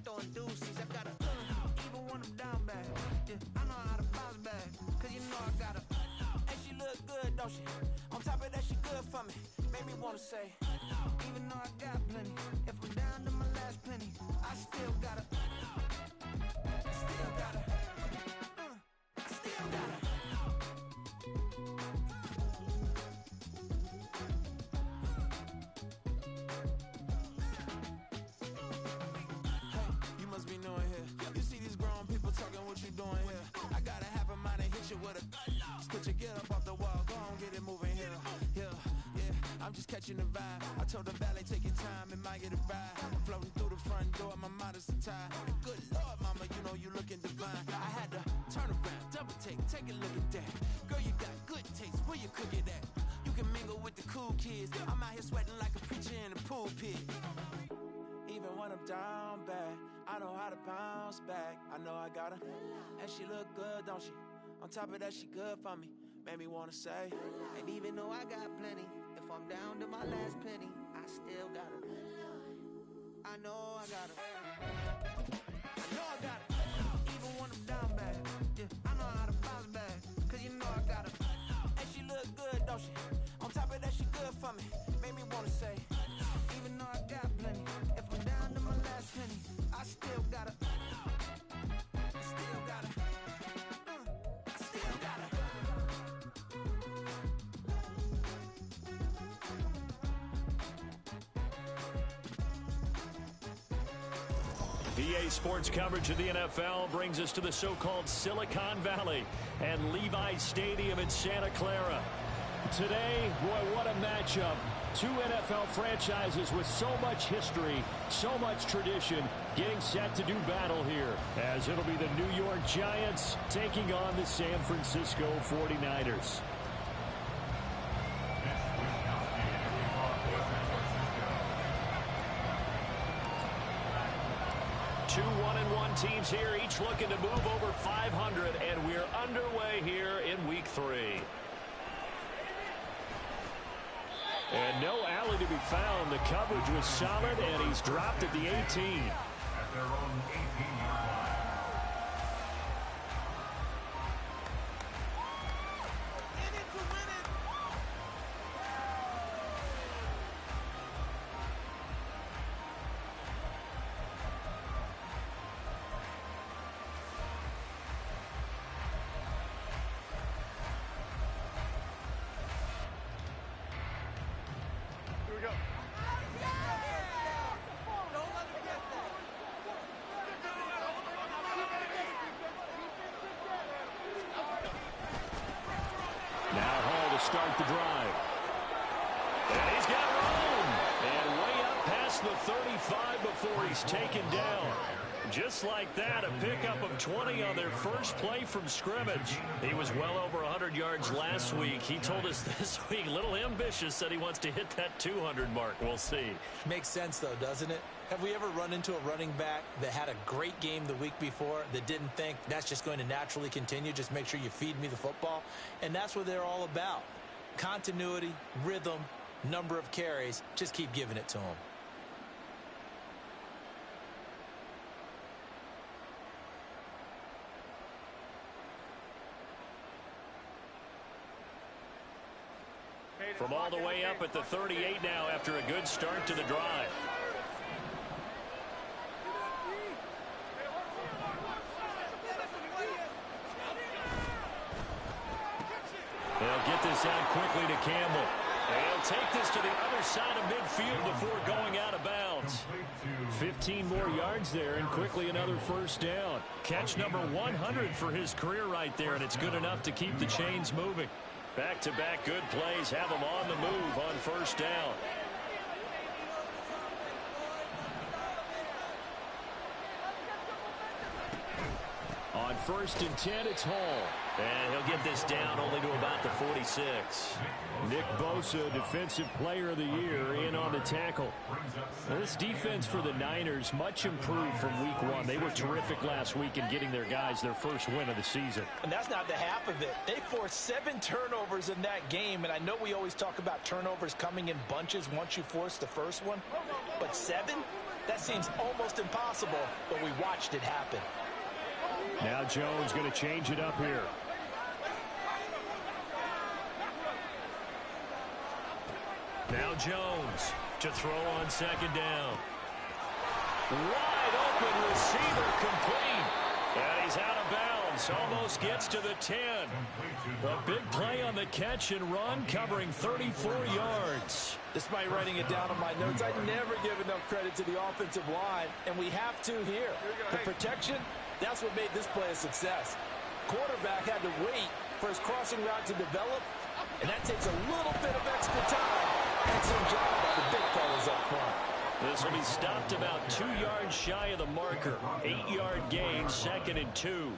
throwing deuces. I got a even when I'm down bad. Yeah, I know how to bounce back. Cause you know I got a and she look good, don't she? On top of that, she good for me. Made me wanna say, even though I got plenty, if I'm down to my last penny, I still gotta, still gotta, I still gotta. Hey, you must be new in here. You see these grown people talking, what you doing here? I gotta have a mind and hit you with a stitch you, get up off the wall, go on, get it moving here. Yeah, I'm just catching the vibe. I told the valet, take your time, it might get a ride. Floating through the front door, my mind is tied. Good Lord, mama, you know you looking divine. I had to turn around, double take a look at that. Girl, you got good taste, where you cook it at? You can mingle with the cool kids. I'm out here sweating like a preacher in a pulpit. Even when I'm down bad, I know how to bounce back. I know I got her, and she look good, don't she? On top of that, she good for me. Made me wanna say, and even though I got plenty, if I'm down to my last penny, I still got her. I know I got her. I know I got her. Even when I'm down bad, yeah, I know how to bounce back. Cause you know I got her. And she look good, don't she? On top of that, she good for me. Made me wanna say, even though I got plenty, if I'm down to my last penny, I still got her. I still got her. I still got her. EA Sports coverage of the NFL brings us to the so-called Silicon Valley and Levi's Stadium in Santa Clara. Today, boy, what a matchup. Two NFL franchises with so much history, so much tradition, getting set to do battle here, as it'll be the New York Giants taking on the San Francisco 49ers. Two 1-1 teams here, each looking to move over 500, and we're underway here in Week 3. And no alley to be found. The coverage was solid, and he's dropped at the 18. At their own 18-yard line. Start the drive. And he's got room. And way up past the 35 before he's taken down. Just like that, a pickup of 20 on their first play from scrimmage. He was well over 100 yards last week. He told us this week, a little ambitious, said he wants to hit that 200 mark. We'll see. Makes sense, though, doesn't it? Have we ever run into a running back that had a great game the week before that didn't think that's just going to naturally continue? Just make sure you feed me the football. And that's what they're all about. Continuity, rhythm, number of carries. Just keep giving it to them. From all the way up at the 38 now after a good start to the drive. They'll get this out quickly to Campbell. They'll take this to the other side of midfield before going out of bounds. 15 more yards there and quickly another first down. Catch number 100 for his career right there, and it's good enough to keep the chains moving. Back-to-back good plays have him on the move on first down. On 1st and 10, it's Hall. And he'll get this down only to about the 46. Nick Bosa, Defensive Player of the Year, in on the tackle. Now, this defense for the Niners, much improved from Week 1. They were terrific last week in getting their guys their first win of the season. And that's not the half of it. They forced 7 turnovers in that game, and I know we always talk about turnovers coming in bunches once you force the first one, but 7? That seems almost impossible, but we watched it happen. Now Jones going to change it up here. Now Jones to throw on second down. Wide open receiver complete. And he's out of bounds. Almost gets to the 10. A big play on the catch and run, covering 34 yards. Despite writing it down on my notes, I never give enough credit to the offensive line, and we have to here. The protection, that's what made this play a success. Quarterback had to wait for his crossing route to develop, and that takes a little bit of extra time. Excellent job by the big fellas up front. This will be stopped about 2 yards shy of the marker. 8-yard gain, 2nd and 2.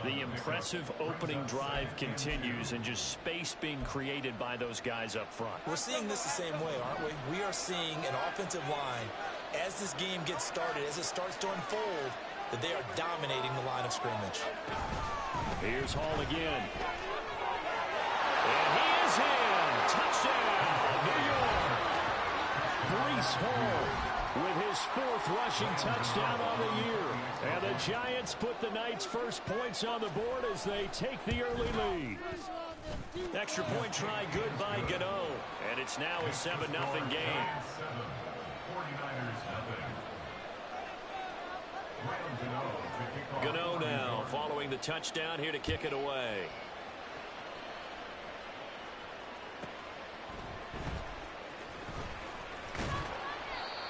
The impressive opening drive continues, and just space being created by those guys up front. We're seeing this the same way, aren't we? We are seeing an offensive line, as this game gets started, as it starts to unfold, that they are dominating the line of scrimmage. Here's Hall again. And he is in. Touchdown, New York. Breece Hall with his 4th rushing touchdown on the year. And the Giants put the Knights' first points on the board as they take the early lead. Extra point try good by Gano. And it's now a 7-0 game. Gano now following the touchdown here to kick it away.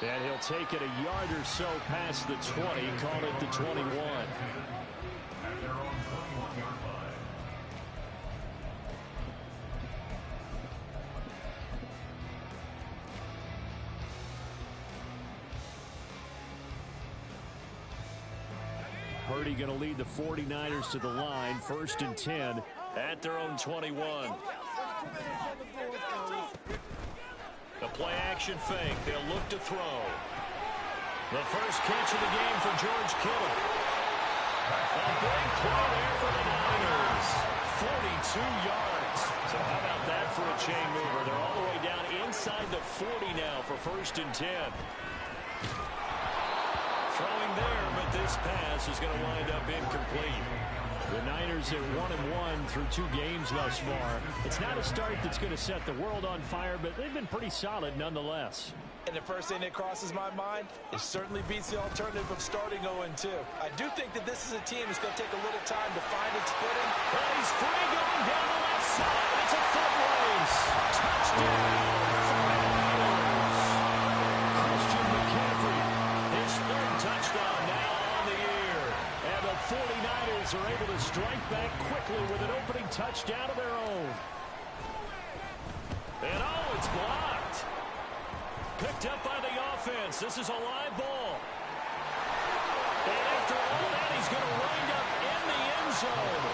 And he'll take it a yard or so past the 20, call it the 21. Purdy going to lead the 49ers to the line, 1st and 10 at their own 21. The play action fake. They'll look to throw. The first catch of the game for George Kittle. A big play there for the Niners. 42 yards. So how about that for a chain mover? They're all the way down inside the 40 now for 1st and 10. Throwing there, but this pass is going to wind up incomplete. The Niners at 1-1 through 2 games thus far. It's not a start that's going to set the world on fire, but they've been pretty solid nonetheless. And the first thing that crosses my mind, it certainly beats the alternative of starting 0-2. I do think that this is a team that's going to take a little time to find its footing. Well, he's free going down the left side. It's a foot race. Touchdown. Christian McCaffrey, his 3rd touchdown now on the year. And the 49ers are able to strike back quickly with an opening touchdown of their own. And oh, it's blocked. Picked up by the offense. This is a live ball. And after all that, he's going to wind up in the end zone.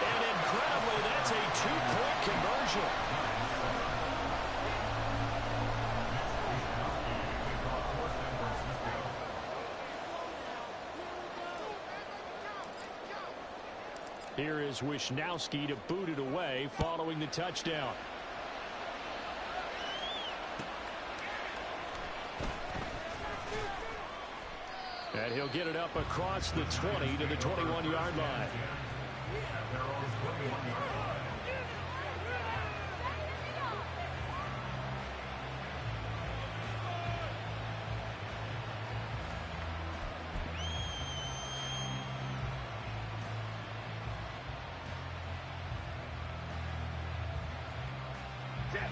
And incredibly, that's a 2-point conversion. Here is Wisnowski to boot it away following the touchdown. And he'll get it up across the 20 to the 21-yard line.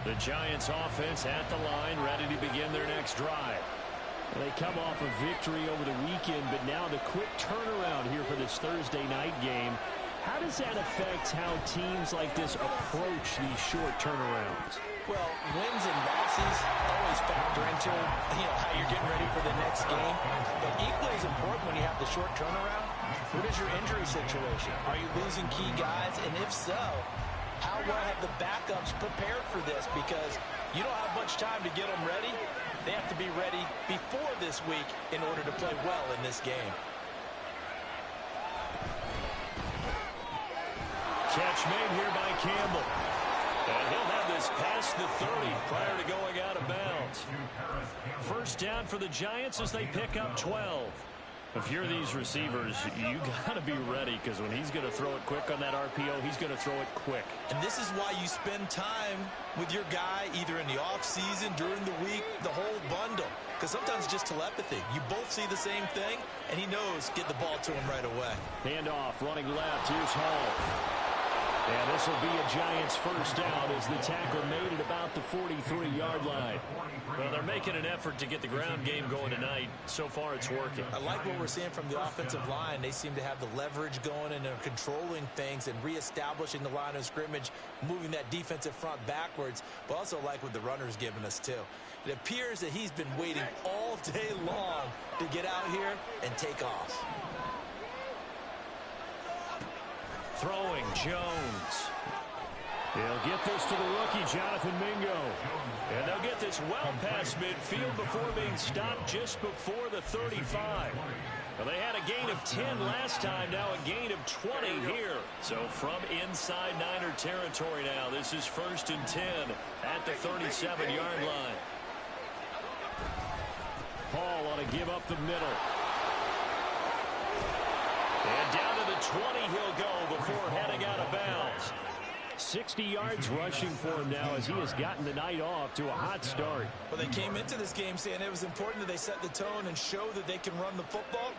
The Giants offense at the line, ready to begin their next drive. They come off a victory over the weekend, but now the quick turnaround here for this Thursday night game. How does that affect how teams like this approach these short turnarounds? Well, wins and losses always factor into how you're getting ready for the next game. But equally as important when you have the short turnaround, what is your injury situation? Are you losing key guys? And if so, how well have the backups prepared for this? Because you don't have much time to get them ready. They have to be ready before this week in order to play well in this game. Catch made here by Campbell. And he'll have this past the 30 prior to going out of bounds. First down for the Giants as they pick up 12. If you're these receivers, you got to be ready, because when he's going to throw it quick on that RPO, he's going to throw it quick. And this is why you spend time with your guy either in the offseason, during the week, the whole bundle. Because sometimes it's just telepathy. You both see the same thing, and he knows get the ball to him right away. Handoff, running left. Here's Hall. And this will be a Giants first down as the tackle made at about the 43-yard line. Well, they're making an effort to get the ground game going tonight. So far, it's working. I like what we're seeing from the offensive line. They seem to have the leverage going, and they're controlling things and reestablishing the line of scrimmage, moving that defensive front backwards. But also like what the runner's giving us, too. It appears that he's been waiting all day long to get out here and take off. Throwing, Jones. He'll get this to the rookie, Jonathan Mingo. And they'll get this well past midfield before being stopped just before the 35. Well, they had a gain of 10 last time, now a gain of 20 here. So from inside Niner territory now, this is 1st and 10 at the 37-yard line. Hall on a give up the middle. And down to the 20 he'll go before heading out of bounds. 60 yards rushing for him now as he has gotten the night off to a hot start. Well, they came into this game saying it was important that they set the tone and show that they can run the football.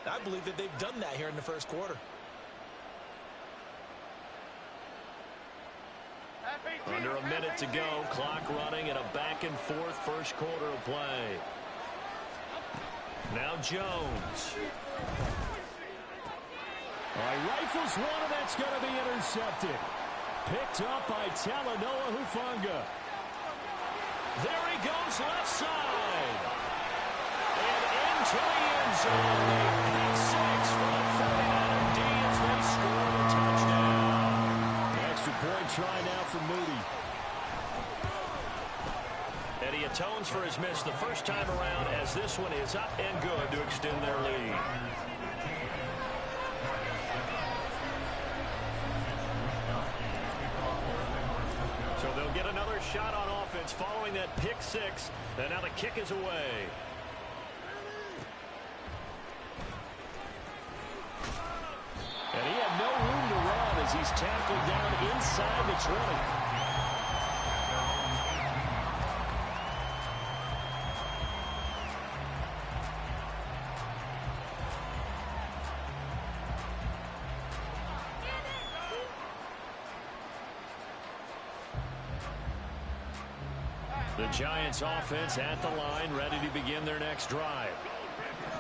I believe that they've done that here in the first quarter. Under a minute to go, clock running, and a back-and-forth first quarter of play. Now Jones. All right, rifles one, and that's going to be intercepted. Picked up by Talanoa Hufanga. There he goes, left side. And into the end zone. Pick six for the 49er D as they score the touchdown. Extra point try now for Moody. And he atones for his miss the first time around, as this one is up and good to extend their lead. So they'll get another shot on offense following that pick six. And now the kick is away. And he had no room to run as he's tackled down inside the 20. The Giants offense at the line, ready to begin their next drive.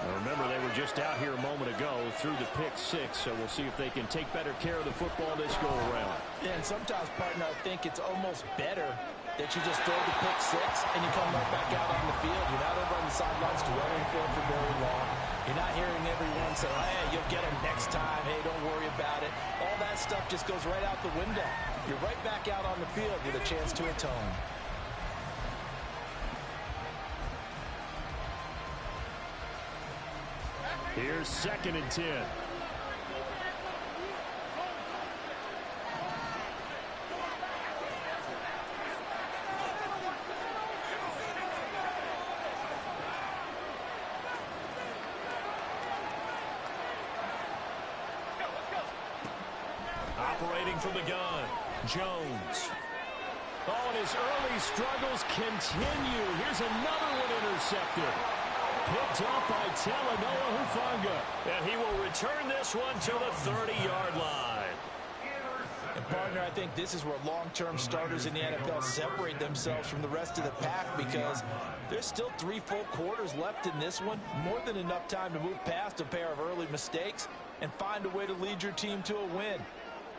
Now remember, they were just out here a moment ago through the pick six, so we'll see if they can take better care of the football this go around. Yeah, and sometimes, partner, I think it's almost better that you just throw the pick six and you come right back out on the field. You're not over on the sidelines dwelling for it for very long. You're not hearing everyone say, hey, you'll get him next time. Hey, don't worry about it. All that stuff just goes right out the window. You're right back out on the field with a chance to atone. Here's 2nd and 10. Operating from the gun, Jones. Oh, and his early struggles continue. Here's another one intercepted. Picked up by Talanoa Hufanga. And he will return this one to the 30-yard line. And, partner, I think this is where long-term starters in the NFL separate themselves from the rest of the pack, because there's still 3 full quarters left in this one. More than enough time to move past a pair of early mistakes and find a way to lead your team to a win.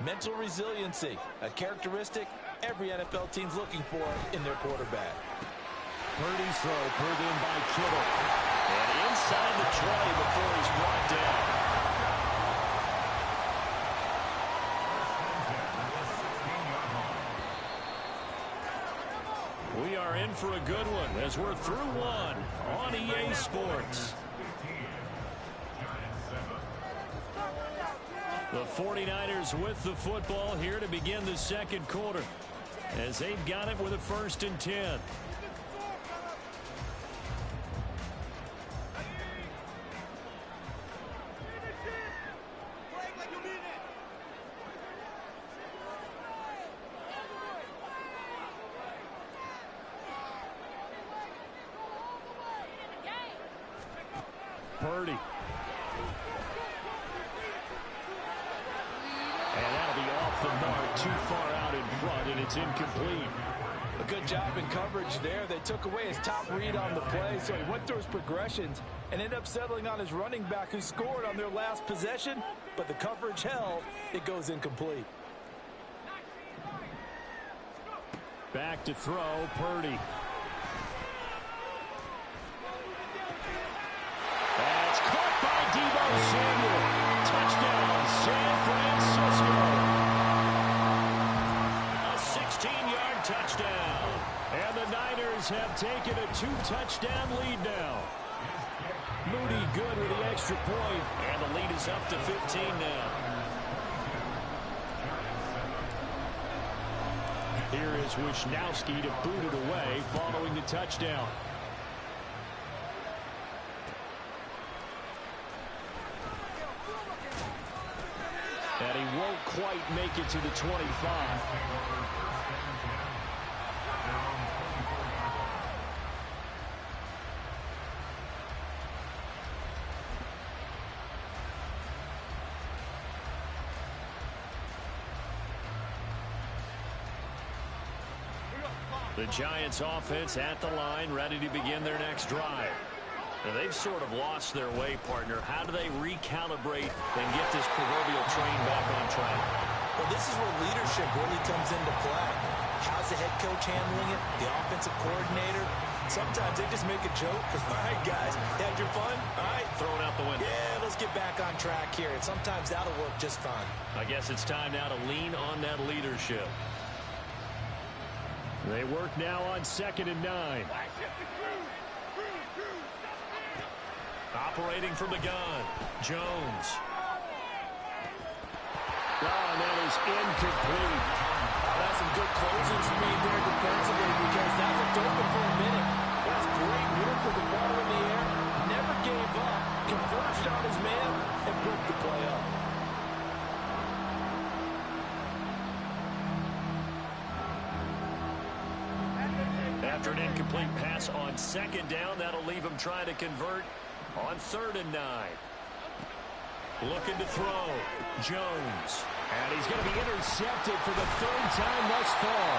Mental resiliency, a characteristic every NFL team's looking for in their quarterback. Purdy's throw pulled in by Kittle. And inside the 20 before he's brought down. We are in for a good one as we're through one on EA Sports. The 49ers with the football here to begin the second quarter. as they've got it with a 1st and 10. Purdy. And that'll be off the mark, too far out in front, and it's incomplete. A good job in coverage there. They took away his top read on the play, so he went through his progressions and ended up settling on his running back who scored on their last possession, but the coverage held. It goes incomplete. Back to throw, Purdy. That's caught by Deebo Samuel. Touchdown, San Francisco. A 16-yard touchdown. And the Niners have taken a 2-touchdown lead now. Moody good with the extra point, and the lead is up to 15 now. Here is Wisnowski to boot it away following the touchdown. And he won't quite make it to the 25. The Giants offense at the line, ready to begin their next drive. Now, they've sort of lost their way, partner. How do they recalibrate and get this proverbial train back on track? Well, this is where leadership really comes into play. How's the head coach handling it? The offensive coordinator? Sometimes they just make a joke. All right, guys, had your fun? All right. Throw it out the window. Yeah, let's get back on track here. And sometimes that'll work just fine. I guess it's time now to lean on that leadership. They work now on 2nd and 9. Operating from the gun, Jones. Oh, and that is incomplete. That's some good closing speed there defensively because that looked open for a minute. That's great work with the ball in the air. Never gave up. Converged on his man and broke the play up. After an incomplete pass on 2nd down, that'll leave him trying to convert on 3rd and 9. Looking to throw, Jones. And he's going to be intercepted for the 3rd time thus far.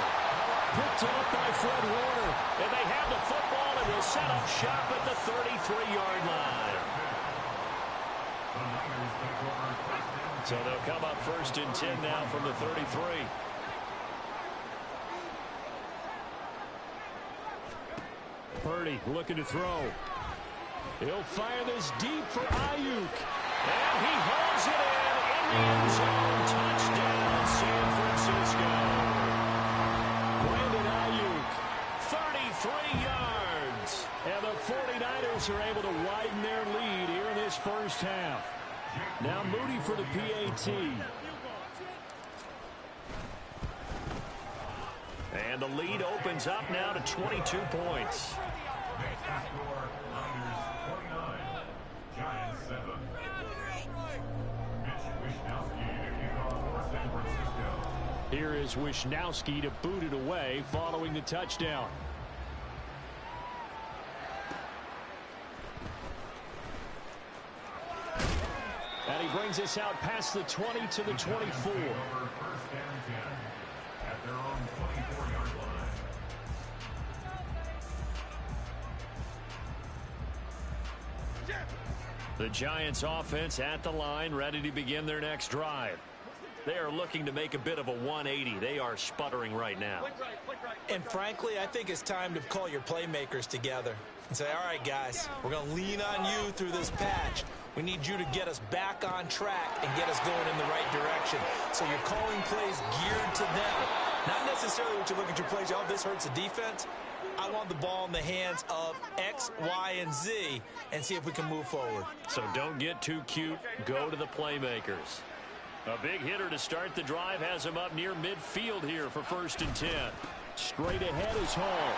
Picked up by Fred Warner. And they have the football and will set up shop at the 33-yard line. So they'll come up 1st and 10 now from the 33. Purdy looking to throw. He'll fire this deep for Ayuk. And he hauls it in the end zone. Touchdown, San Francisco. Brandon Ayuk, 33 yards. And the 49ers are able to widen their lead here in this first half. Now Moody for the PAT. And the lead opens up now to 22 points. Here is Wisnowski to boot it away following the touchdown. And he brings us out past the 20 to the 24. The Giants offense at the line, ready to begin their next drive. They are looking to make a bit of a 180. They are sputtering right now. And frankly, I think it's time to call your playmakers together and say, all right, guys, we're going to lean on you through this patch. We need you to get us back on track and get us going in the right direction. So you're calling plays geared to them. Not necessarily what you look at your plays, oh, this hurts the defense. I want the ball in the hands of X, Y, and Z and see if we can move forward. So don't get too cute. Go to the playmakers. A big hitter to start the drive has him up near midfield here for 1st and 10. Straight ahead is Hall.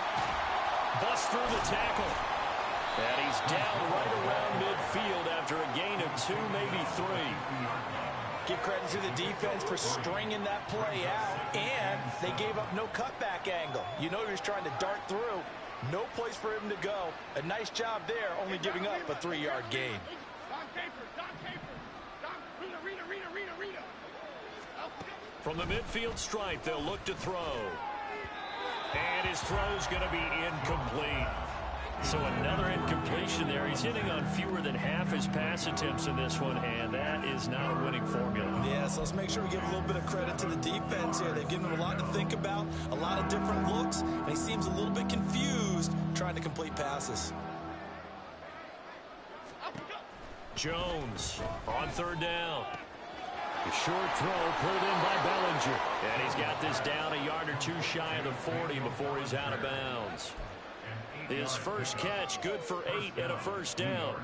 Busts through the tackle. And he's down right around midfield after a gain of 2, maybe 3. Give credit to the defense for stringing that play out, and they gave up no cutback angle. You know he was trying to dart through. No place for him to go. A nice job there, only giving up a 3-yard gain. From the midfield stripe, they'll look to throw. And his throw's going to be incomplete. So another incompletion there. He's hitting on fewer than half his pass attempts in this one, and that is not a winning formula. Yeah, so let's make sure we give a little bit of credit to the defense here. They've given him a lot to think about, a lot of different looks, and he seems a little bit confused trying to complete passes. Jones on 3rd down. A short throw pulled in by Bellinger. And he's got this down a yard or 2 shy of the 40 before he's out of bounds. His first catch, good for 8 and a 1st down.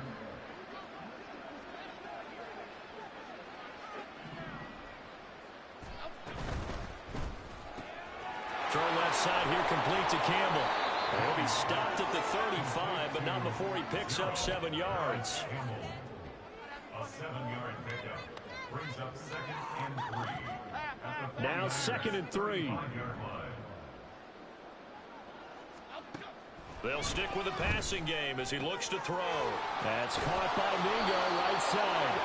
Throw left side here, complete to Campbell. He'll be stopped at the 35, but not before he picks up 7 yards. A 7-yard pickup brings up 2nd and 3. Now 2nd and 3. They'll stick with the passing game as he looks to throw. That's caught by Mingo right side.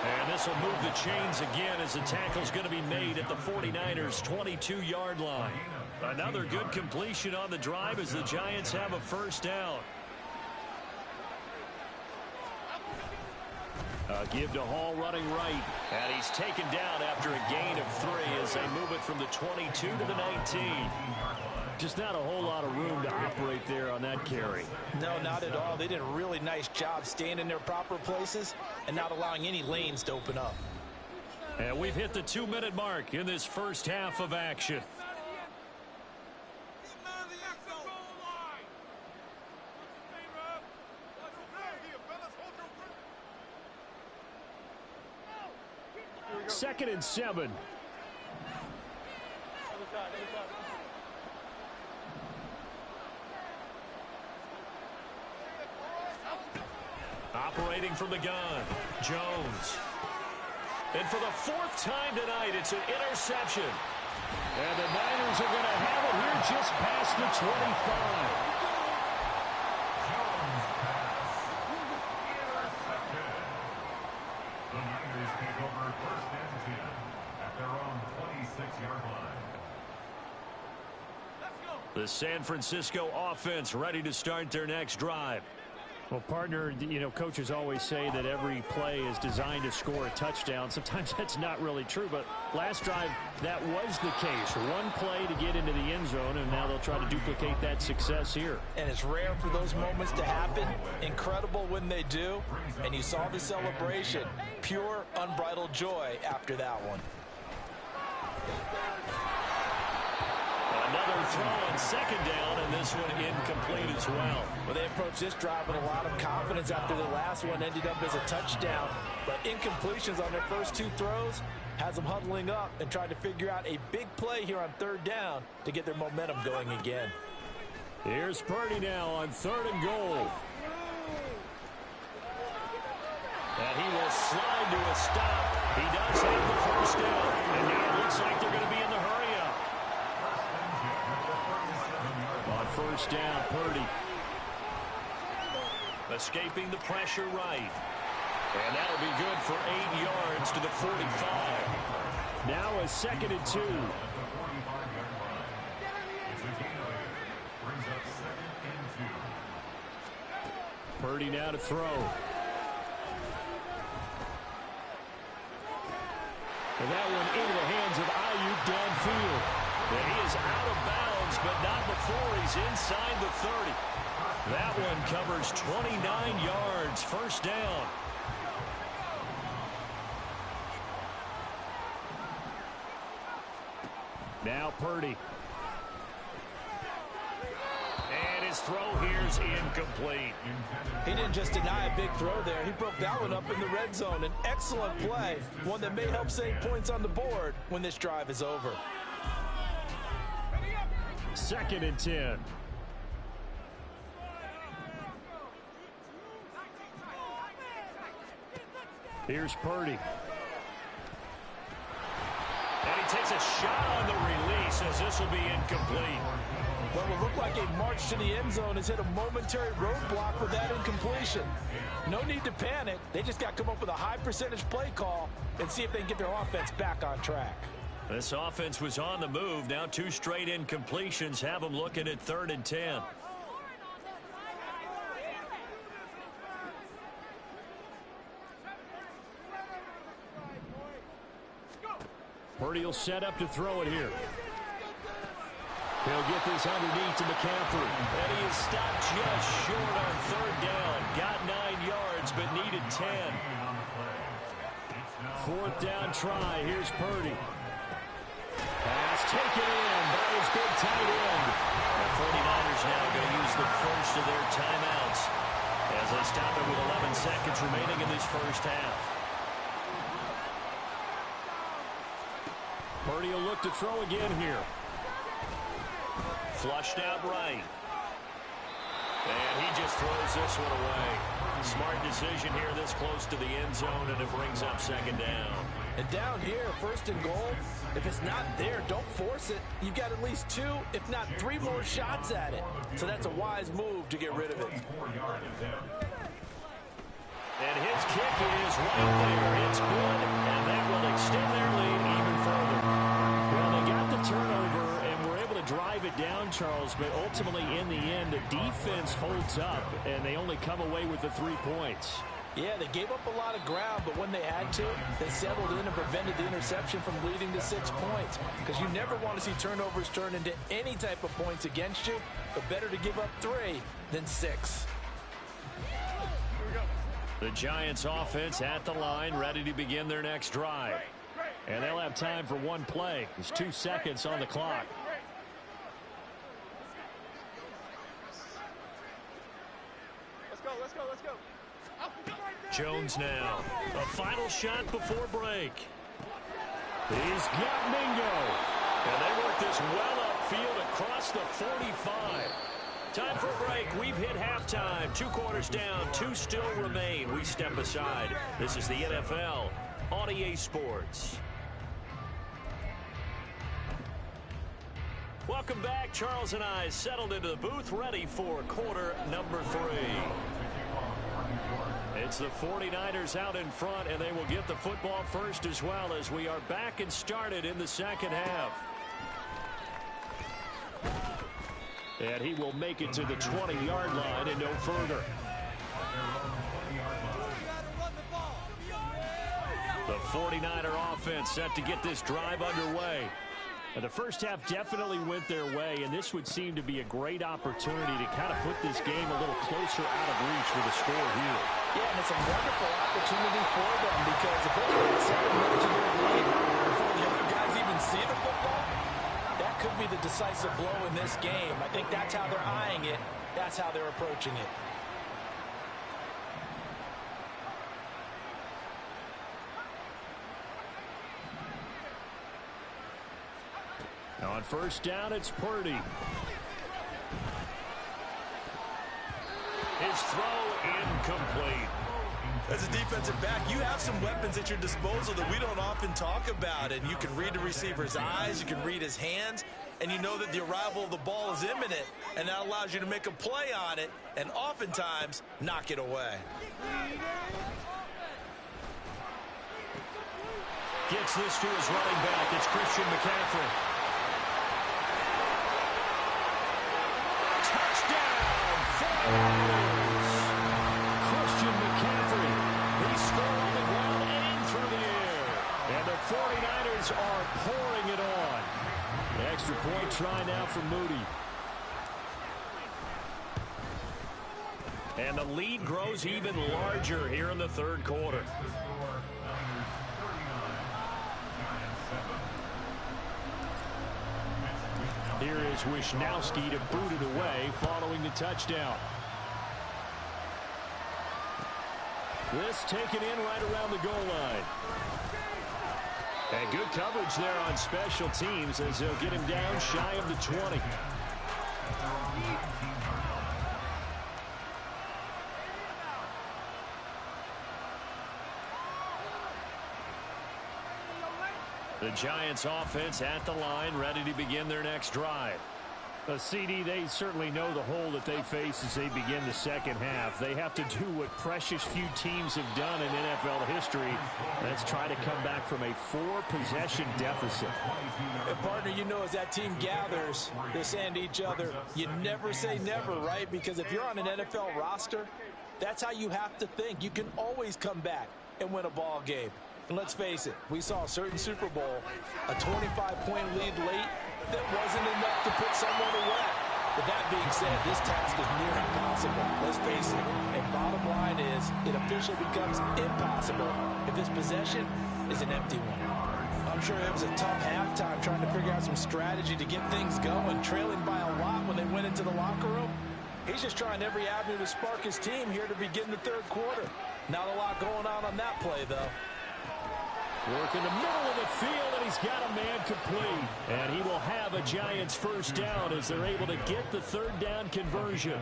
And this will move the chains again as the tackle's going to be made at the 49ers' 22-yard line. Another good completion on the drive as the Giants have a 1st down. Give to Hall running right. And he's taken down after a gain of 3 as they move it from the 22 to the 19. Just not a whole lot of room to operate there on that carry. No, not at all. They did a really nice job staying in their proper places and not allowing any lanes to open up. And we've hit the 2-minute mark in this first half of action. Second and 7. Operating from the gun, Jones. And for the 4th time tonight, it's an interception. And the Niners are going to have it here just past the 25. The Niners take over 1st and 10 at their own 26-yard line. The San Francisco offense ready to start their next drive. Well, partner, you know, coaches always say that every play is designed to score a touchdown. Sometimes that's not really true, but last drive, that was the case. One play to get into the end zone, and now they'll try to duplicate that success here. And it's rare for those moments to happen. Incredible when they do. And you saw the celebration. Pure, unbridled joy after that one. Another throw on 2nd down, and this one incomplete as well. Well, they approached this drive with a lot of confidence after the last one ended up as a touchdown. But incompletions on their first 2 throws has them huddling up and trying to figure out a big play here on 3rd down to get their momentum going again. Here's Purdy now on 3rd and goal. And he will slide to a stop. He does have the 1st down. And now it looks like they're going to be in the hurry-up. On 1st down, Purdy. Escaping the pressure right. And that'll be good for 8 yards to the 45. Now a 2nd and 2. Purdy now to throw. And that one into the hands of Ayuk downfield. And he is out of bounds, but not before he's inside the 30. That one covers 29 yards, 1st down. Now Purdy. And his throw here's incomplete. He didn't just deny a big throw there. He broke that one up in the red zone. An excellent play, one that may help save points on the board when this drive is over. 2nd and 10. Here's Purdy. And he takes a shot on the release as this will be incomplete. What will look like a march to the end zone has hit a momentary roadblock with that incompletion. No need to panic. They just got to come up with a high percentage play call and see if they can get their offense back on track. This offense was on the move. Now 2 straight incompletions have them looking at 3rd and 10. Purdy will set up to throw it here. He'll get this underneath to McCaffrey. And he is stopped just short on 3rd down. Got 9 yards, but needed 10. 4th down try. Here's Purdy. Pass taken in by his big tight end. The 49ers now going to use the first of their timeouts as they stop it with 11 seconds remaining in this first half. Purdy will look to throw again here. Flushed out right. And he just throws this one away. Smart decision here this close to the end zone, and it brings up 2nd down. And down here, 1st and goal, if it's not there, don't force it. You've got at least 2, if not 3 more shots at it. So that's a wise move to get rid of it. And his kick is right there. It's good, and that will extend their lead even further. Well, they got the turnover and were able to drive it down, Charles, but ultimately in the end, the defense holds up, and they only come away with the 3 points. Yeah, they gave up a lot of ground, but when they had to, they settled in and prevented the interception from leading to 6 points. Because you never want to see turnovers turn into any type of points against you, but better to give up 3 than 6. The Giants offense at the line, ready to begin their next drive. And they'll have time for 1 play. There's 2 seconds on the clock. Let's go. Jones now. A final shot before break. He's got Mingo. And they work this well upfield across the 45. Time for a break. We've hit halftime. 2 quarters down. 2 still remain. We step aside. This is the NFL on EA Sports. Welcome back. Charles and I settled into the booth, ready for quarter number 3. It's the 49ers out in front, and they will get the football first as well as we are back and started in the second half. And he will make it to the 20-yard line and no further. The 49er offense set to get this drive underway. And the first half definitely went their way, and this would seem to be a great opportunity to kind of put this game a little closer out of reach with a score here. Yeah, and it's a wonderful opportunity for them because if they're going to 7 minutes of their lead before the other guys even see the football, that could be the decisive blow in this game. I think that's how they're eyeing it. That's how they're approaching it. Now on first down, it's Purdy. His throw incomplete. As a defensive back, you have some weapons at your disposal that we don't often talk about. And you can read the receiver's eyes, you can read his hands, and you know that the arrival of the ball is imminent. And that allows you to make a play on it and oftentimes knock it away. Gets this to his running back. It's Christian McCaffrey. Christian McCaffrey. He scored on the ground and through the air. And the 49ers are pouring it on. The extra point try now for Moody. And the lead grows even larger here in the third quarter. Here is Wisnowski to boot it away following the touchdown. This taken in right around the goal line. And good coverage there on special teams as they'll get him down shy of the 20. The Giants offense at the line, ready to begin their next drive. A CD, they certainly know the hole that they face as they begin the second half. They have to do what precious few teams have done in NFL history. Let's try to come back from a 4-possession deficit. And partner, you know, as that team gathers, they're saying to each other, you never say never, right? Because if you're on an NFL roster, that's how you have to think. You can always come back and win a ball game. And let's face it, we saw a certain Super Bowl, a 25-point lead late, that wasn't enough to put someone away. But that being said, this task is near impossible. Let's face it. And bottom line is, it officially becomes impossible if this possession is an empty one. I'm sure it was a tough halftime trying to figure out some strategy to get things going, trailing by a lot when they went into the locker room. He's just trying every avenue to spark his team here to begin the third quarter. Not a lot going on that play, though. Work in the middle of the field, and he's got a man complete. And he will have a Giants first down as they're able to get the third down conversion.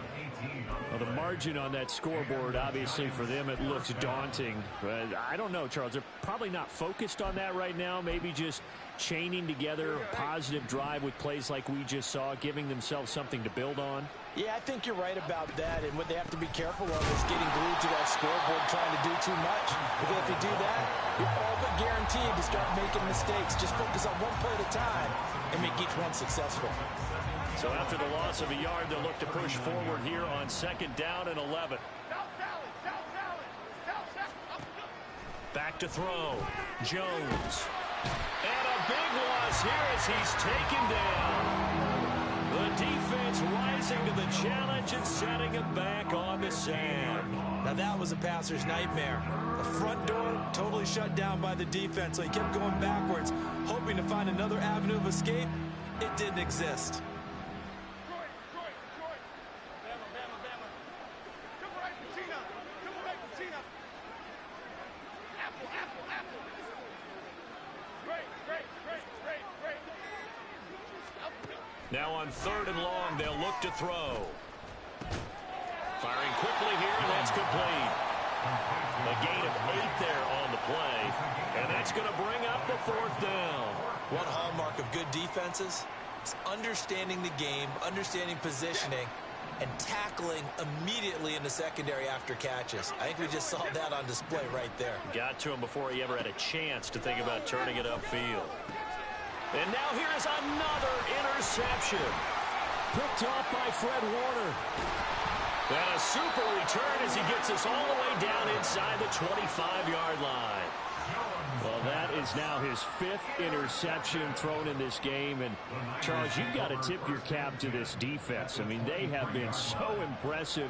Well, the margin on that scoreboard, obviously, for them, it looks daunting. But I don't know, Charles. They're probably not focused on that right now. Maybe just chaining together a positive drive with plays like we just saw, giving themselves something to build on. Yeah, I think you're right about that. And what they have to be careful of is getting glued to that scoreboard trying to do too much. Because if you do that, you're all but guaranteed to start making mistakes. Just focus on one play at a time and make each one successful. So after the loss of a yard, they'll look to push forward here on 2nd down and 11. Back to throw. Jones. And a big loss here as he's taken down. The defense rising to the challenge and setting him back on the sand. Now that was a passer's nightmare. The front door totally shut down by the defense, so he kept going backwards, hoping to find another avenue of escape. It didn't exist. Now on 3rd and long, they'll look to throw. Firing quickly here, and that's complete. A gain of 8 there on the play, and that's going to bring up the 4th down. One hallmark of good defenses is understanding the game, understanding positioning, and tackling immediately in the secondary after catches. I think we just saw that on display right there. Got to him before he ever had a chance to think about turning it upfield. And now here's another interception. Picked off by Fred Warner. And a super return as he gets us all the way down inside the 25-yard line. Well, that is now his 5th interception thrown in this game. And, Charles, you've got to tip your cap to this defense. I mean, they have been so impressive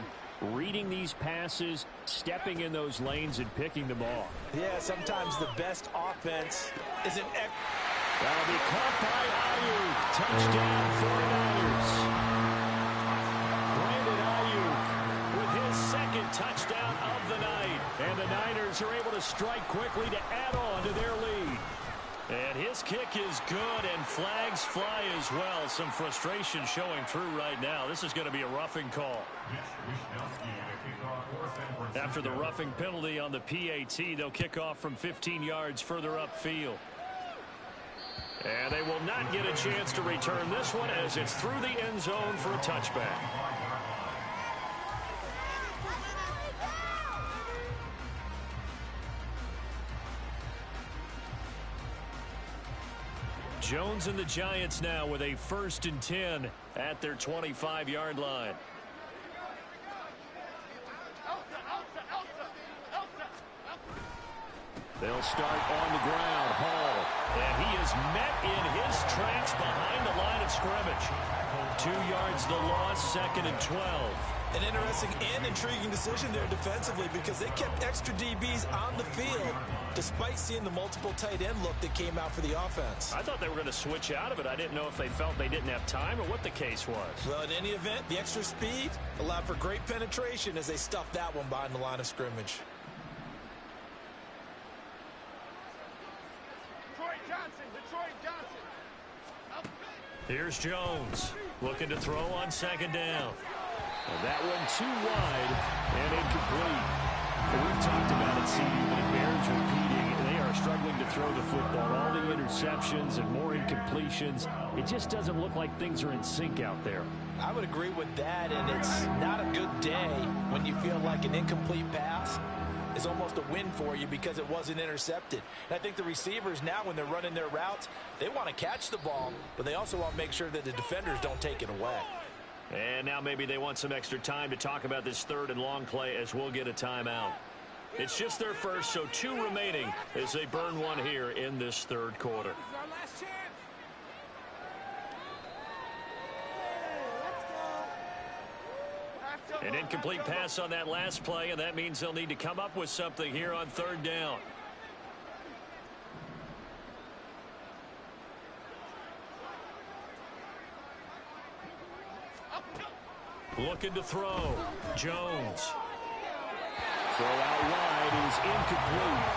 reading these passes, stepping in those lanes, and picking them off. Yeah, sometimes the best offense is an That'll be caught by Ayuk. Touchdown 49ers. Brandon Ayuk with his 2nd touchdown of the night. And the Niners are able to strike quickly to add on to their lead. And his kick is good, and flags fly as well. Some frustration showing through right now. This is going to be a roughing call. After the roughing penalty on the PAT, they'll kick off from 15 yards further upfield. And they will not get a chance to return this one as it's through the end zone for a touchback. Jones and the Giants now with a 1st and 10 at their 25-yard line. They'll start on the ground. Hall. And he is met in his tracks behind the line of scrimmage. 2 yards the loss, 2nd and 12. An interesting and intriguing decision there defensively because they kept extra DBs on the field despite seeing the multiple tight end look that came out for the offense. I thought they were going to switch out of it. I didn't know if they felt they didn't have time or what the case was. Well, in any event, the extra speed allowed for great penetration as they stuffed that one behind the line of scrimmage. Detroit Johnson. Here's Jones looking to throw on 2nd down. And that one too wide and incomplete. And we've talked about it, CD, when it bears repeating. They are struggling to throw the football. All the interceptions and more incompletions. It just doesn't look like things are in sync out there. I would agree with that, and it's not a good day when you feel like an incomplete pass is almost a win for you because it wasn't intercepted. And I think the receivers now, when they're running their routes, they want to catch the ball, but they also want to make sure that the defenders don't take it away. And now maybe they want some extra time to talk about this 3rd and long play as we'll get a timeout. It's just their first, so 2 remaining as they burn one here in this 3rd quarter. This is our last chance. An incomplete pass on that last play, and that means they'll need to come up with something here on 3rd down. Looking to throw. Jones. Throw out wide is incomplete.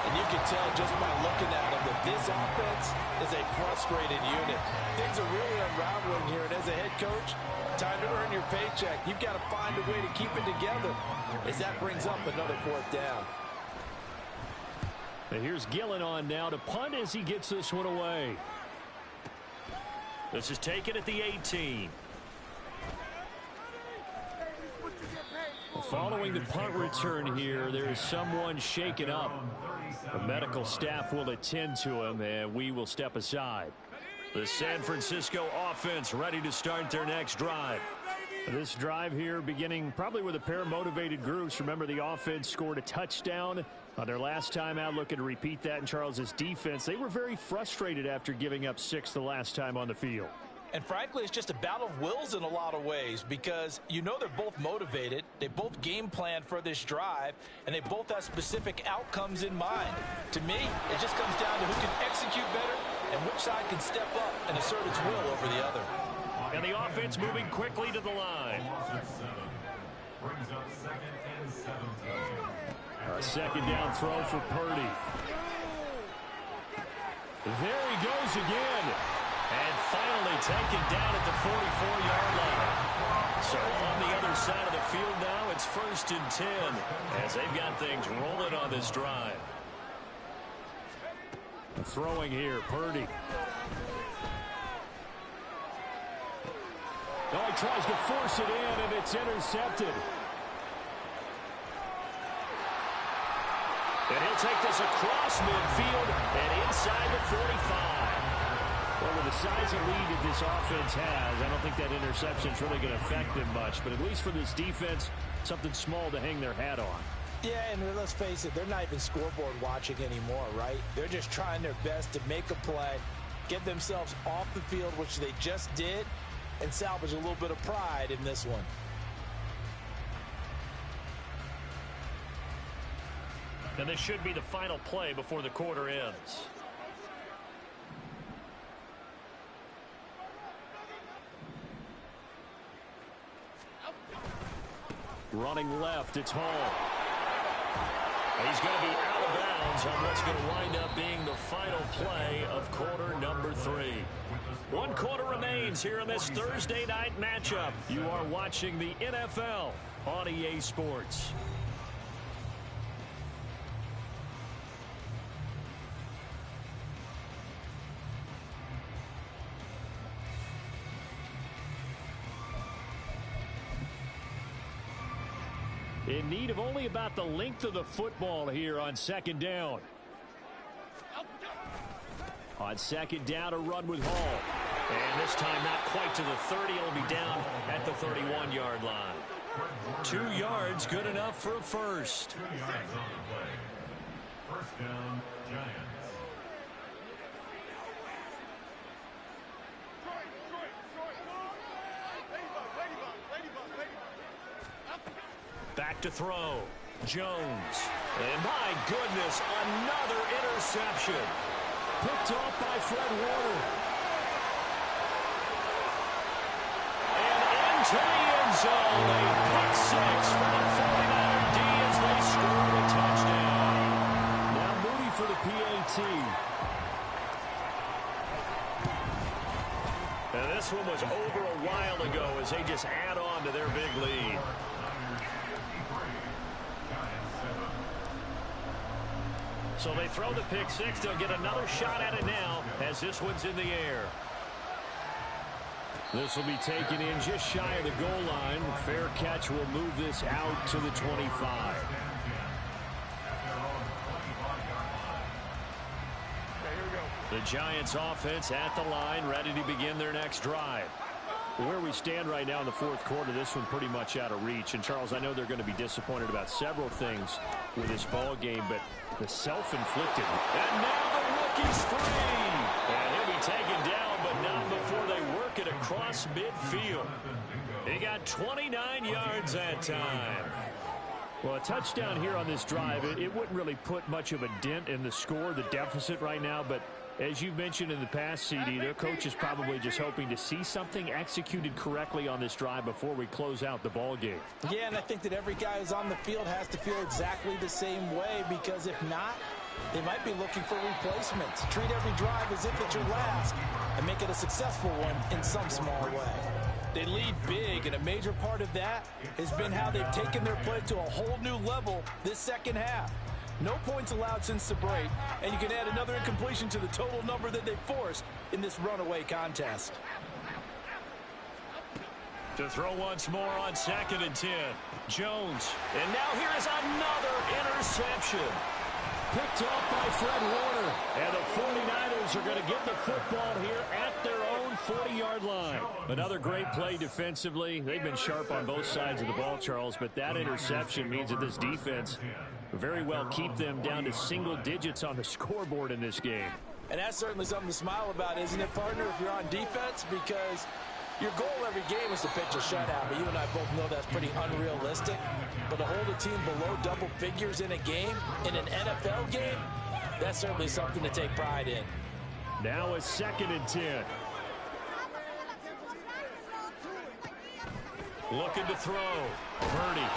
And you can tell just by looking at them that this offense is a frustrated unit. Things are really unraveling here, and as a head coach, time to earn your paycheck. You've got to find a way to keep it together as that brings up another 4th down. And here's Gillen on now to punt as he gets this one away. This is taken at the 18. Following the punt return here, there is someone shaken up. The medical staff will attend to him, and we will step aside. The San Francisco offense ready to start their next drive. This drive here beginning probably with a pair of motivated groups. Remember, the offense scored a touchdown on their last time out. Looking to repeat that in Charles's defense. They were very frustrated after giving up 6 the last time on the field. And frankly, it's just a battle of wills in a lot of ways because you know they're both motivated, they both game plan for this drive, and they both have specific outcomes in mind. To me, it just comes down to who can execute better and which side can step up and assert its will over the other. And the offense moving quickly to the line. Brings up 2nd and 17. A 2nd down throw for Purdy. There he goes again. And finally taken down at the 44-yard line. So on the other side of the field now, it's 1st and 10 as they've got things rolling on this drive. Throwing here, Purdy. Oh, he tries to force it in, and it's intercepted. And he'll take this across midfield and inside the 45. Well, with the size and lead that this offense has, I don't think that interception is really going to affect them much. But at least for this defense, something small to hang their hat on. Yeah, and let's face it, they're not even scoreboard watching anymore, right? They're just trying their best to make a play, get themselves off the field, which they just did, and salvage a little bit of pride in this one. And this should be the final play before the quarter ends. Running left, it's Hall. He's going to be out of bounds on what's going to wind up being the final play of quarter number 3. 1 quarter remains here in this Thursday night matchup. You are watching the NFL on EA Sports. In need of only about the length of the football here on 2nd down. On 2nd down, a run with Hall. And this time not quite to the 30. It'll be down at the 31-yard line. 2 yards, good enough for a first. 2 yards on the play. 1st down, Giants. to throw. Jones. And my goodness, another interception. Picked off by Fred Warner. And into the end zone. A pick six for the 49er D as they scored a touchdown. Now Moody for the PAT. And this one was over a while ago as they just add on to their big lead. So they throw the pick six. They'll get another shot at it now as this one's in the air. This will be taken in just shy of the goal line. Fair catch will move this out to the 25. The Giants offense at the line, ready to begin their next drive. Where we stand right now in the fourth quarter, this one pretty much out of reach. And, Charles, I know they're going to be disappointed about several things with this ball game, but the self-inflicted. And now the rookie's free. And he'll be taken down, but not before they work it across midfield. He got 29 yards that time. Well, a touchdown here on this drive, it wouldn't really put much of a dent in the score, the deficit right now, but as you've mentioned in the past, CD, their coach is probably just hoping to see something executed correctly on this drive before we close out the ball game. Yeah, and I think that every guy who's on the field has to feel exactly the same way, because if not, they might be looking for replacements. Treat every drive as if it's your last and make it a successful one in some small way. They lead big, and a major part of that has been how they've taken their play to a whole new level this second half. No points allowed since the break, and you can add another incompletion to the total number that they forced in this runaway contest. To throw once more on 2nd and 10. Jones. And now here is another interception. Picked off by Fred Warner. And the 49ers are going to get the football here at their own 40-yard line. Another great play defensively. They've been sharp on both sides of the ball, Charles, but that interception means that this defense very well keep them down to single digits on the scoreboard in this game. And that's certainly something to smile about, isn't it, partner, if you're on defense? Because your goal every game is to pitch a shutout, but you and I both know that's pretty unrealistic. But to hold a team below double figures in a game, in an NFL game, that's certainly something to take pride in. Now a 2nd and 10. Looking to throw. Purdy.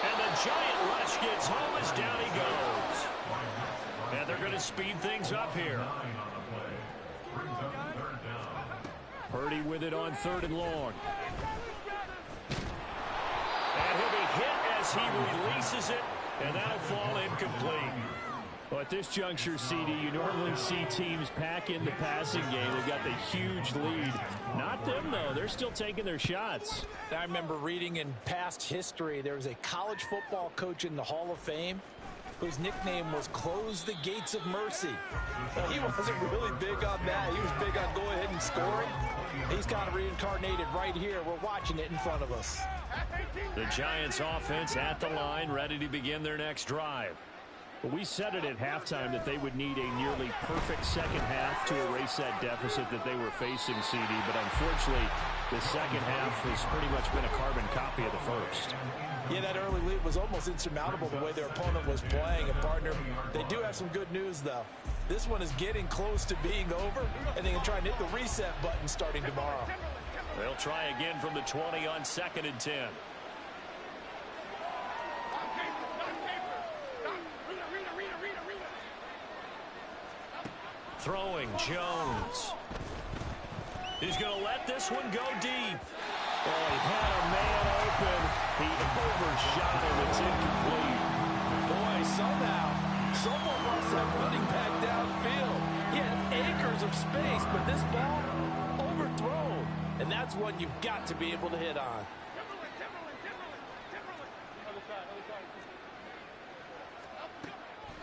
And the giant rush gets home as down he goes. And they're going to speed things up here. Purdy with it on 3rd and long. And he'll be hit as he releases it, and that'll fall incomplete. Well, at this juncture, CD, you normally see teams pack in the passing game. They've got the huge lead. Not them, though. They're still taking their shots. I remember reading in past history, there was a college football coach in the Hall of Fame whose nickname was Close the Gates of Mercy. Well, he wasn't really big on that. He was big on go ahead and scoring. He's kind of reincarnated right here. We're watching it in front of us. The Giants offense at the line, ready to begin their next drive. Well, we said it at halftime that they would need a nearly perfect second half to erase that deficit that they were facing, CD. But unfortunately, the second half has pretty much been a carbon copy of the first. Yeah, that early lead was almost insurmountable the way their opponent was playing. And, partner, they do have some good news, though. This one is getting close to being over, and they can try and hit the reset button starting tomorrow. They'll try again from the 20 on 2nd and 10. Throwing Jones. He's going to let this one go deep. Oh, he had a man open. He overshot him. It's incomplete. Boy, somehow, someone lost that running back downfield. He had acres of space, but this ball overthrown. And that's one you've got to be able to hit on.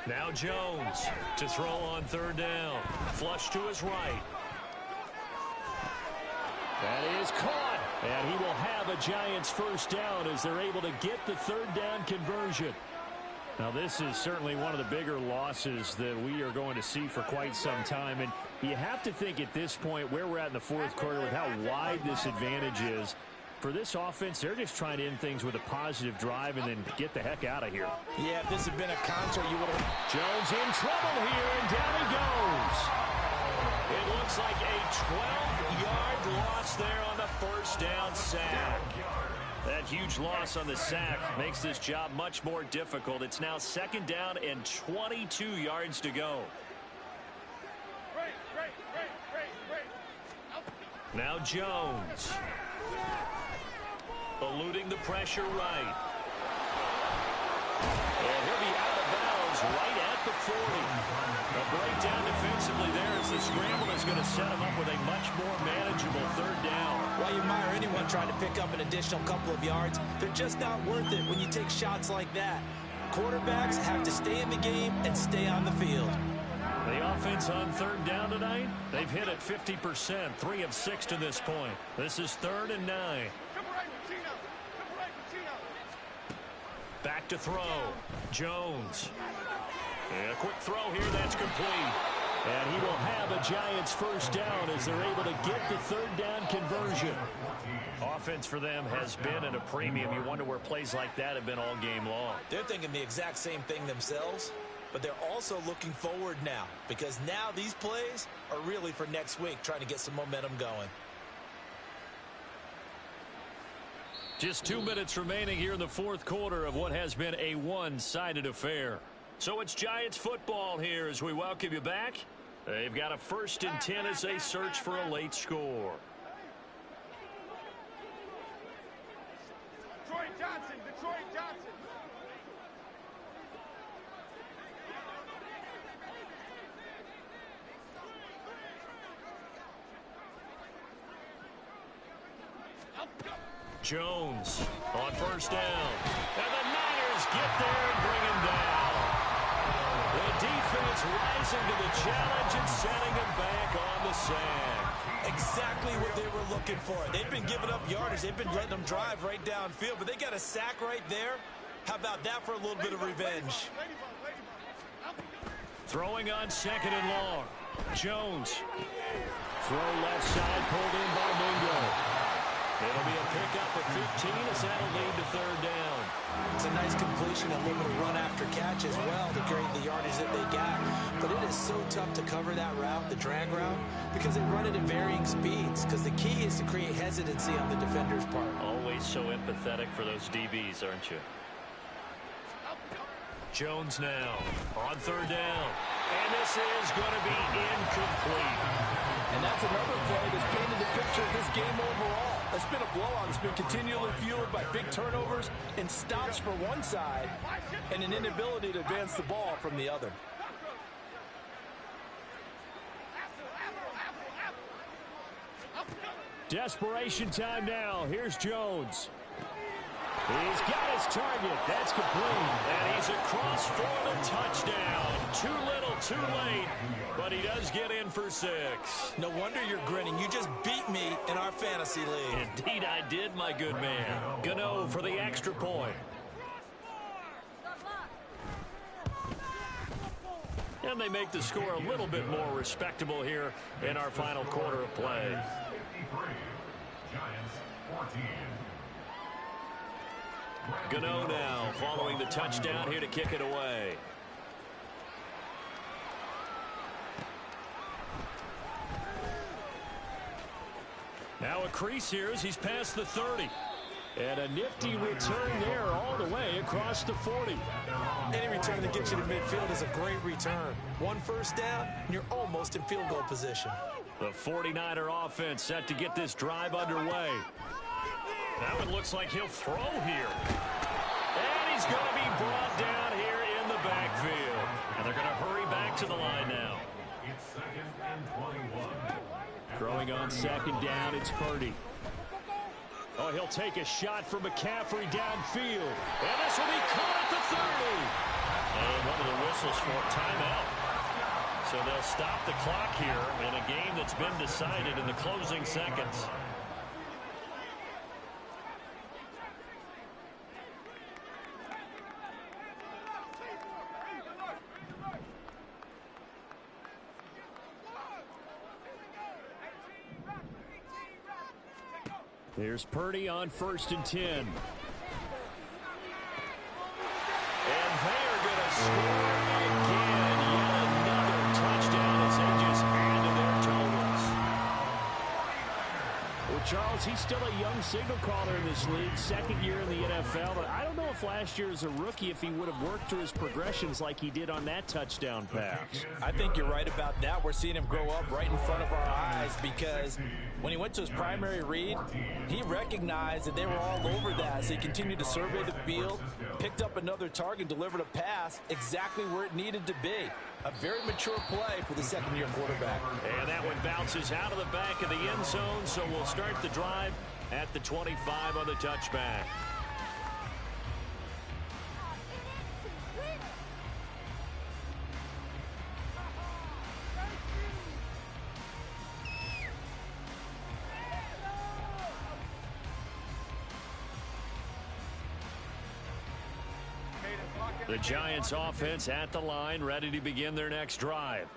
Now Jones to throw on 3rd down. Flush to his right. That is caught. And he will have a Giants first down as they're able to get the 3rd down conversion. Now, this is certainly one of the bigger losses that we are going to see for quite some time. And you have to think at this point where we're at in the fourth quarter with how wide this advantage is, For this offense, they're just trying to end things with a positive drive and then get the heck out of here. Yeah, if this had been a concert, you would have... Jones in trouble here, and down he goes. It looks like a 12-yard loss there on the first down sack. That huge loss on the sack makes this job much more difficult. It's now 2nd down and 22 yards to go. Now Jones. Eluding the pressure right. And he'll be out of bounds right at the 40. A breakdown defensively there as the scramble is going to set him up with a much more manageable 3rd down. While you admire anyone trying to pick up an additional couple of yards, they're just not worth it when you take shots like that. Quarterbacks have to stay in the game and stay on the field. The offense on 3rd down tonight, they've hit it 50%, 3 of 6 to this point. This is 3rd and 9. Back to throw. Jones. And a quick throw here, that's complete. And he will have a Giants first down as they're able to get the 3rd down conversion. Offense for them has been at a premium. You wonder where plays like that have been all game long. They're thinking the exact same thing themselves, but they're also looking forward now because now these plays are really for next week, trying to get some momentum going. Just 2 minutes remaining here in the 4th quarter of what has been a one-sided affair. So it's Giants football here as we welcome you back. They've got a 1st and 10 as they search for a late score. Detroit Johnson, Detroit Johnson. Jones on 1st down. And the Niners get there and bring him down. The defense rising to the challenge and setting him back on the sack. Exactly what they were looking for. They've been giving up yardage. They've been letting them drive right downfield, but they got a sack right there. How about that for a little bit of revenge? Throwing on 2nd and long. Jones. Throw left side, pulled in by Mingo. It'll be a pickup of 15 as that'll lead to 3rd down. It's a nice completion, a little bit of run after catch as well to create the yardage that they got. But it is so tough to cover that route, the drag route, because they run it at varying speeds. Because the key is to create hesitancy on the defender's part. Always so empathetic for those DBs, aren't you? Jones now on 3rd down. And this is going to be incomplete. And that's another play that's painted the picture of this game overall. It's been a blowout. It's been continually fueled by big turnovers and stops for one side and an inability to advance the ball from the other. Desperation time now. Here's Jones. He's got his target. That's complete. And he's across for the touchdown. Too little, too late. But he does get in for 6. No wonder you're grinning. You just beat me in our fantasy league. Indeed I did, my good man. Gano for the extra point. And they make the score a little bit more respectable here in our final quarter of play. Giants 14. Gano now following the touchdown here to kick it away. Now a crease here as he's past the 30. And a nifty return there all the way across the 40. Any return that gets you to midfield is a great return. 1 first down, and you're almost in field goal position. The 49er offense set to get this drive underway. Now it looks like he'll throw here. And he's going to be brought down here in the backfield. And they're going to hurry back to the line now. It's 2nd and 21. Throwing on 2nd down, it's Purdy. Oh, he'll take a shot from McCaffrey downfield. And this will be caught at the 30. And one of the whistles for timeout. So they'll stop the clock here in a game that's been decided in the closing seconds. Here's Purdy on 1st and 10. And they are going to score again. Yet another touchdown as they just add to their totals. Well, Charles, he's still a young signal caller in this league, 2nd year in the NFL. But I don't know if last year as a rookie, if he would have worked through his progressions like he did on that touchdown pass. I think you're right about that. We're seeing him grow up right in front of our eyes because when he went to his primary read, he recognized that they were all over that. So he continued to survey the field, picked up another target, delivered a pass exactly where it needed to be. A very mature play for the 2nd-year quarterback. And that one bounces out of the back of the end zone, so we'll start the drive at the 25 on the touchback. The Giants offense at the line, ready to begin their next drive.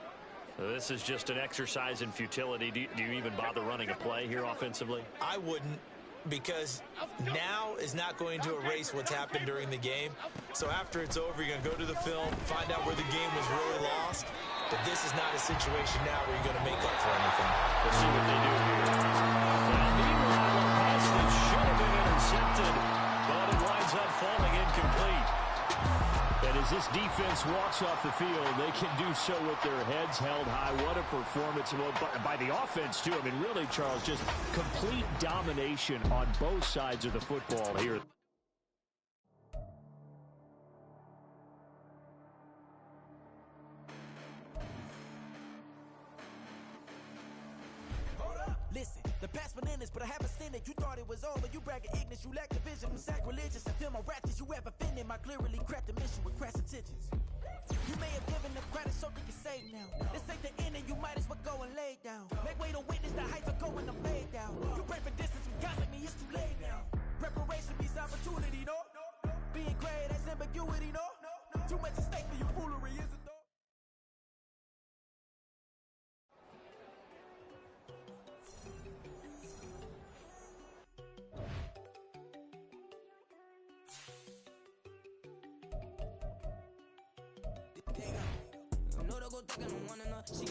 This is just an exercise in futility. Do you even bother running a play here offensively? I wouldn't, because now is not going to erase what's happened during the game. So after it's over, you're going to go to the film, find out where the game was really lost. But this is not a situation now where you're going to make up for anything. Let's see what they do here. Well, meanwhile, a pass that should have been intercepted, but it winds up falling incomplete. And as this defense walks off the field, they can do so with their heads held high. What a performance by the offense, too. I mean, really, Charles, just complete domination on both sides of the football here. Listen, the past bananas, but I haven't seen it. You thought it was over, you bragging ignorance, you lack the vision. I'm sacrilegious, I feel my raptors, you ever offended my clearly crafted mission with crass intentions. You may have given them credit so they can save now. This ain't the end and you might as well go and lay down. Make way to witness the heights are going to lay down. You pray for distance from guys like me, it's too late now. Preparation means opportunity, no? Being great, that's ambiguity, no? Too much at stake for your foolery, is it though? She